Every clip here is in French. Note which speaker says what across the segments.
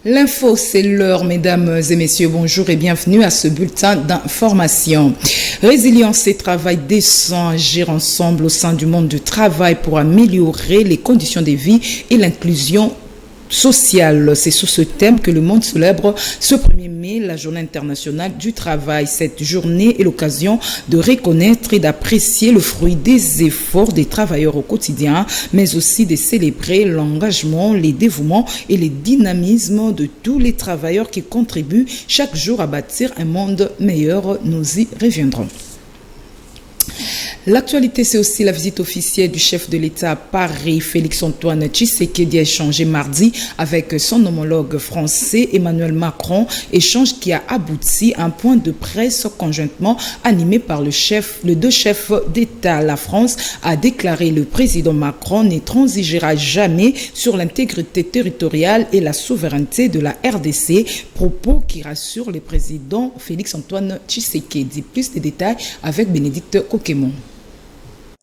Speaker 1: L'info, c'est l'heure, mesdames et messieurs. Bonjour et bienvenue à ce bulletin d'information. Résilience et travail décent, agir ensemble au sein du monde du travail pour améliorer les conditions de vie et l'inclusion sociale. C'est sous ce thème que le monde célèbre ce 1er mai la Journée internationale du travail. Cette journée est l'occasion de reconnaître et d'apprécier le fruit des efforts des travailleurs au quotidien, mais aussi de célébrer l'engagement, les dévouements et les dynamismes de tous les travailleurs qui contribuent chaque jour à bâtir un monde meilleur. Nous y reviendrons. L'actualité, c'est aussi la visite officielle du chef de l'État à Paris, Félix-Antoine Tshisekedi, a échangé mardi avec son homologue français Emmanuel Macron, échange qui a abouti à un point de presse conjointement animé par les deux chefs d'État. La France a déclaré le président Macron ne transigera jamais sur l'intégrité territoriale et la souveraineté de la RDC, propos qui rassure le président Félix-Antoine Tshisekedi. Plus de détails avec Bénédicte Coquemont.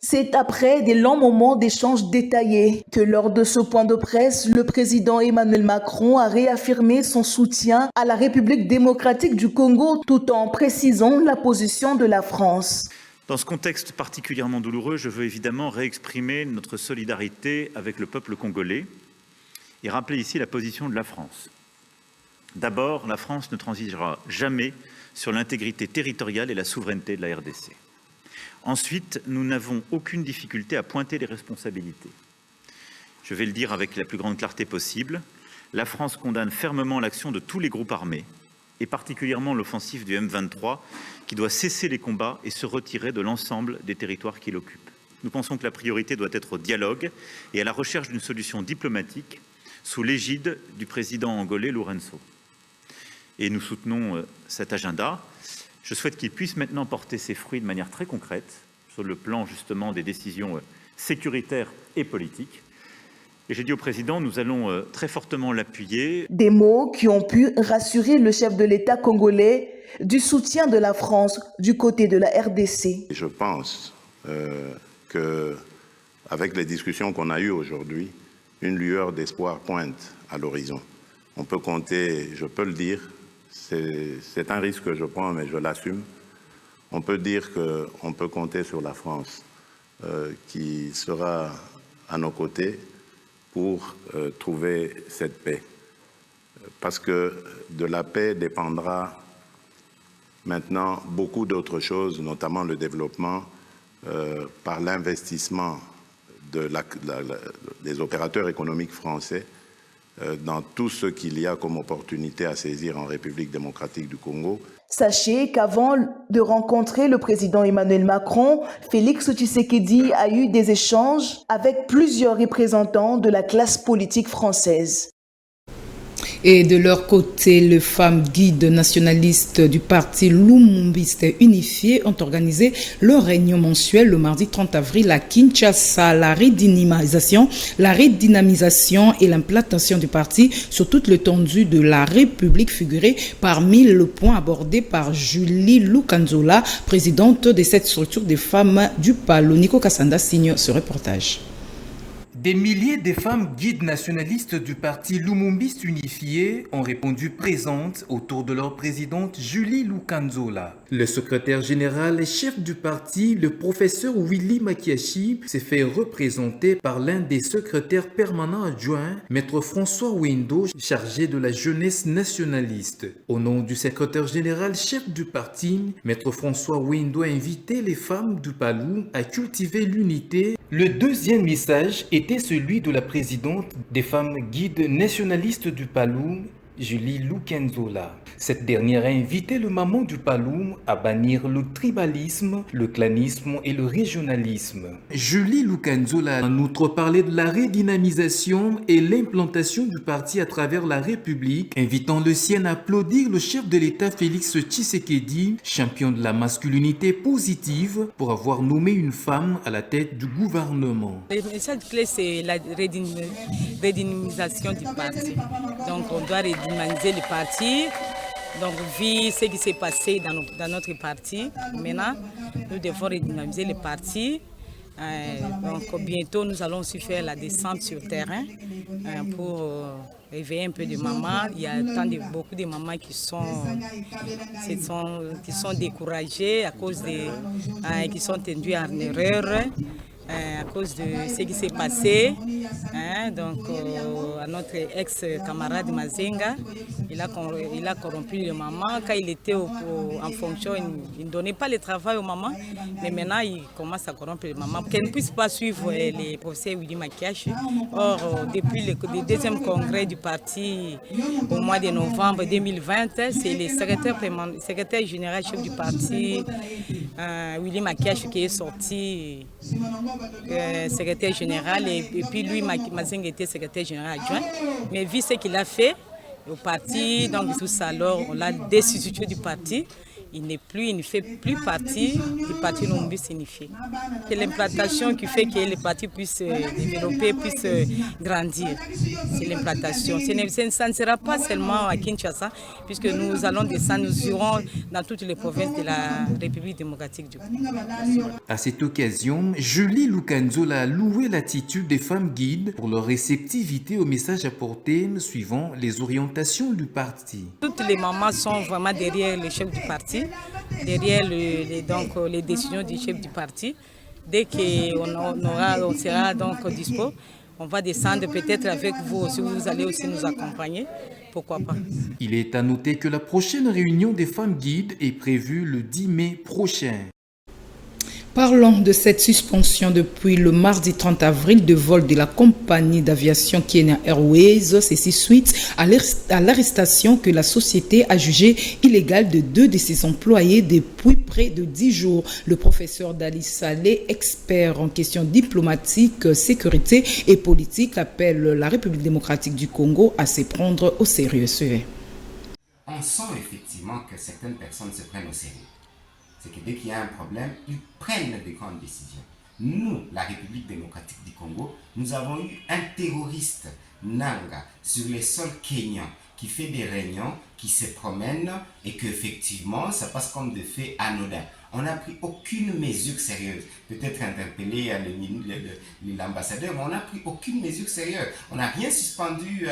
Speaker 2: C'est après des longs moments d'échanges détaillés que lors de ce point de presse, le président Emmanuel Macron a réaffirmé son soutien à la République démocratique du Congo tout en précisant la position de la France.
Speaker 3: Dans ce contexte particulièrement douloureux, je veux évidemment réexprimer notre solidarité avec le peuple congolais et rappeler ici la position de la France. D'abord, la France ne transigera jamais sur l'intégrité territoriale et la souveraineté de la RDC. Ensuite, nous n'avons aucune difficulté à pointer les responsabilités. Je vais le dire avec la plus grande clarté possible, la France condamne fermement l'action de tous les groupes armés, et particulièrement l'offensive du M23, qui doit cesser les combats et se retirer de l'ensemble des territoires qu'il occupe. Nous pensons que la priorité doit être au dialogue et à la recherche d'une solution diplomatique sous l'égide du président angolais Lourenço. Et nous soutenons cet agenda. Je souhaite qu'il puisse maintenant porter ses fruits de manière très concrète sur le plan justement des décisions sécuritaires et politiques. Et j'ai dit au président, nous allons très fortement l'appuyer.
Speaker 2: Des mots qui ont pu rassurer le chef de l'État congolais du soutien de la France du côté de la RDC.
Speaker 4: Je pense qu'avec les discussions qu'on a eues aujourd'hui, une lueur d'espoir pointe à l'horizon. On peut compter, je peux le dire, c'est un risque que je prends, mais je l'assume. On peut dire qu'on peut compter sur la France qui sera à nos côtés pour trouver cette paix. Parce que de la paix dépendra maintenant beaucoup d'autres choses, notamment le développement par l'investissement des opérateurs économiques français dans tout ce qu'il y a comme opportunité à saisir en République démocratique du Congo.
Speaker 2: Sachez qu'avant de rencontrer le président Emmanuel Macron, Félix Tshisekedi a eu des échanges avec plusieurs représentants de la classe politique française.
Speaker 1: Et de leur côté, les femmes guides nationalistes du parti Lumumbiste Unifié ont organisé leur réunion mensuelle le mardi 30 avril à Kinshasa. La redynamisation et l'implantation du parti sur toute l'étendue de la République figuraient parmi les points abordés par Julie Lukanzola, présidente de cette structure des femmes du Palo. Nico Kassanda signe ce reportage.
Speaker 5: Des milliers de femmes guides nationalistes du parti Lumumbiste Unifié ont répondu présentes autour de leur présidente Julie Lukanzola. Le secrétaire général et chef du parti, le professeur Willy Makiashi, s'est fait représenter par l'un des secrétaires permanents adjoints, maître François Wendo, chargé de la jeunesse nationaliste. Au nom du secrétaire général chef du parti, maître François Wendo a invité les femmes du Palou à cultiver l'unité. Le deuxième message était celui de la présidente des femmes guides nationalistes du Palou, Julie Lukanzola. Cette dernière a invité le maman du Paloum à bannir le tribalisme, le clanisme et le régionalisme. Julie Lukanzola a en outre parlé de la redynamisation et l'implantation du parti à travers la République, invitant le sien à applaudir le chef de l'État Félix Tshisekedi, champion de la masculinité positive, pour avoir nommé une femme à la tête du gouvernement.
Speaker 6: Le message clé, c'est la redynamisation du parti. Donc on doit redynamiser le parti. Donc, vu ce qui s'est passé dans notre parti, maintenant, nous devons redynamiser le parti Donc bientôt, nous allons aussi faire la descente sur terrain pour réveiller un peu de mamans. Il y a beaucoup de mamans qui sont découragées à cause qui sont tendues en erreur. À cause de ce qui s'est passé, donc à notre ex-camarade Mazenga, il a corrompu les mamans. Quand il était en fonction, il ne donnait pas le travail aux mamans, mais maintenant il commence à corrompre les mamans pour qu'elles ne puissent pas suivre les professeurs Willy Makiache. Or, depuis le deuxième congrès du parti au mois de novembre 2020, c'est le secrétaire général chef du parti, Willy Makiache, qui est sorti secrétaire général et puis lui, Mazenga était secrétaire général adjoint. Mais vu ce qu'il a fait au parti, donc tout ça, alors on l'a destitué du parti. Il ne fait plus partie du parti Lumumba signifié. C'est l'implantation qui fait que les partis puissent se développer, puissent grandir. C'est l'implantation. Ça ne sera pas seulement à Kinshasa, puisque nous allons descendre, nous irons dans toutes les provinces de la République démocratique du Congo.
Speaker 5: À cette occasion, Julie Lukanzola a loué l'attitude des femmes guides pour leur réceptivité aux messages apportés suivant les orientations du parti.
Speaker 6: Toutes les mamans sont vraiment derrière le chef du parti, derrière les décisions du chef du parti. Dès qu'on sera donc dispo, on va descendre peut-être avec vous aussi, vous allez aussi nous accompagner, pourquoi pas.
Speaker 5: Il est à noter que la prochaine réunion des femmes guides est prévue le 10 mai prochain.
Speaker 1: Parlons de cette suspension depuis le mardi 30 avril de vol de la compagnie d'aviation Kenya Airways. Ceci suite à l'arrestation que la société a jugée illégale de 2 de ses employés depuis près de 10 jours. Le professeur Dali Saleh, expert en questions diplomatiques, sécurité et politique, appelle la République démocratique du Congo à se prendre au sérieux.
Speaker 7: On sent effectivement que certaines personnes se prennent au sérieux. C'est que dès qu'il y a un problème, ils prennent de grandes décisions. Nous, la République démocratique du Congo, nous avons eu un terroriste, Nanga, sur les sols kenyans, qui fait des réunions, qui se promène et qu'effectivement, ça passe comme des faits anodins. On n'a pris aucune mesure sérieuse. Peut-être interpeller l'ambassadeur, mais on n'a pris aucune mesure sérieuse. On n'a rien suspendu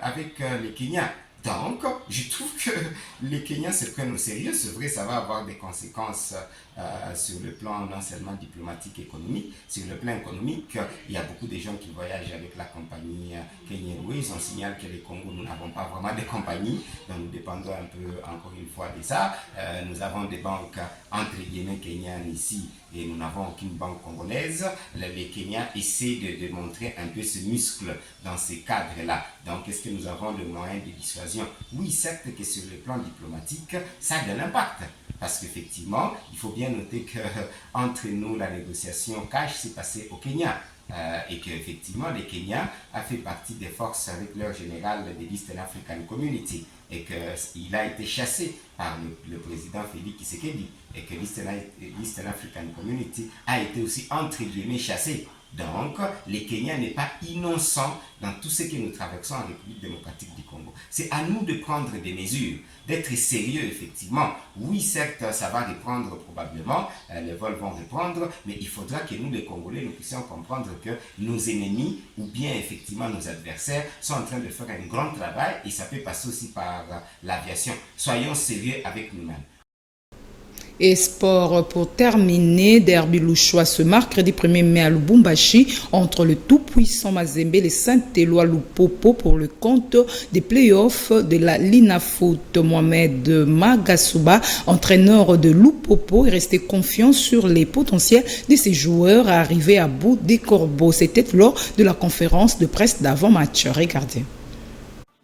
Speaker 7: avec les Kenyans. Donc, je trouve que les Kenyans se prennent au sérieux. C'est vrai, ça va avoir des conséquences sur le plan non seulement diplomatique et économique. Sur le plan économique, il y a beaucoup de gens qui voyagent avec la compagnie Kenya Airways. On signale que les Congo, nous n'avons pas vraiment de compagnie, donc nous dépendons un peu, encore une fois, de ça. Nous avons des banques, entre guillemets, kenyanes ici, et nous n'avons aucune banque congolaise. Les Kenyans essaient de montrer un peu ce muscle dans ces cadres-là. Donc, est-ce que nous avons le moyen de dissuasion? Oui, certes que sur le plan diplomatique, ça a de l'impact. Parce qu'effectivement, il faut bien noter qu'entre nous, la négociation cash s'est passée au Kenya. Et qu'effectivement, le Kenya a fait partie des forces avec leur général de l'Eastern African Community. Et qu'il a été chassé par le président Félix Tshisekedi. Et que l'Eastern African Community a été aussi, entre guillemets, chassé. Donc, le Kenya n'est pas innocent dans tout ce que nous traversons en République démocratique du Congo. C'est à nous de prendre des mesures, d'être sérieux effectivement. Oui, certes, ça va reprendre probablement, les vols vont reprendre, mais il faudra que nous, les Congolais, nous puissions comprendre que nos ennemis ou bien effectivement nos adversaires sont en train de faire un grand travail et ça peut passer aussi par l'aviation. Soyons sérieux avec nous-mêmes.
Speaker 1: Et sport pour terminer, derby louchois ce mercredi 1er mai à Lubumbashi entre le tout-puissant Mazembe et les Saint-Éloi Lupopo pour le compte des playoffs de la Linafoot. Mohamed Magasuba, entraîneur de Lupopo, est resté confiant sur les potentiels de ses joueurs à arriver à bout des corbeaux. C'était lors de la conférence de presse d'avant-match. Regardez.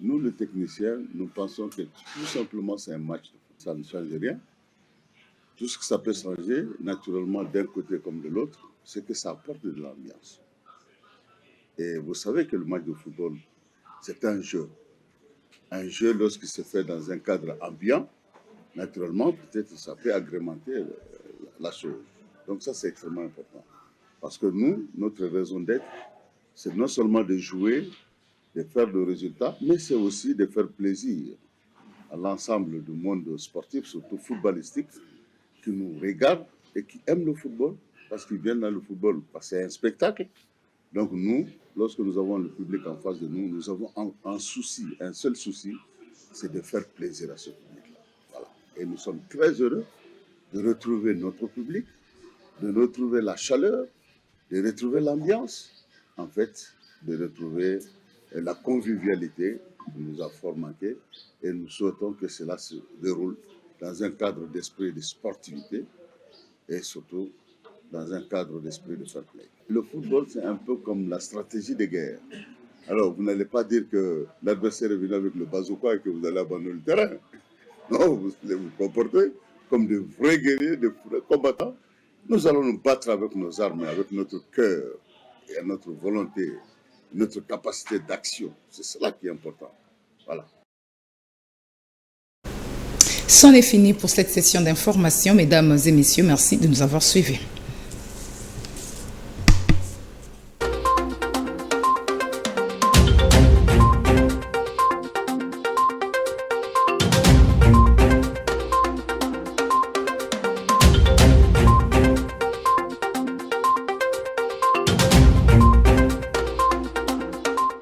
Speaker 8: Nous, les techniciens, nous pensons que tout simplement c'est un match. Ça ne change rien. Tout ce que ça peut changer, naturellement, d'un côté comme de l'autre, c'est que ça apporte de l'ambiance. Et vous savez que le match de football, c'est un jeu. Un jeu, lorsqu'il se fait dans un cadre ambiant, naturellement, peut-être ça peut agrémenter la chose. Donc ça, c'est extrêmement important. Parce que nous, notre raison d'être, c'est non seulement de jouer, de faire le résultat, mais c'est aussi de faire plaisir à l'ensemble du monde sportif, surtout footballistique, qui nous regardent et qui aiment le football parce qu'ils viennent dans le football, parce que c'est un spectacle. Donc nous, lorsque nous avons le public en face de nous, nous avons un souci, un seul souci, c'est de faire plaisir à ce public-là. Voilà. Et nous sommes très heureux de retrouver notre public, de retrouver la chaleur, de retrouver l'ambiance, en fait, de retrouver la convivialité qui nous a fort manqué. Et nous souhaitons que cela se déroule dans un cadre d'esprit de sportivité et surtout dans un cadre d'esprit de fair play. Le football, c'est un peu comme la stratégie de guerre. Alors, vous n'allez pas dire que l'adversaire est venu avec le bazooka et que vous allez abandonner le terrain. Non, vous allez vous comporter comme de vrais guerriers, de vrais combattants. Nous allons nous battre avec nos armes, avec notre cœur et notre volonté, notre capacité d'action. C'est cela qui est important. Voilà.
Speaker 1: C'en est fini pour cette session d'information. Mesdames et messieurs, merci de nous avoir suivis.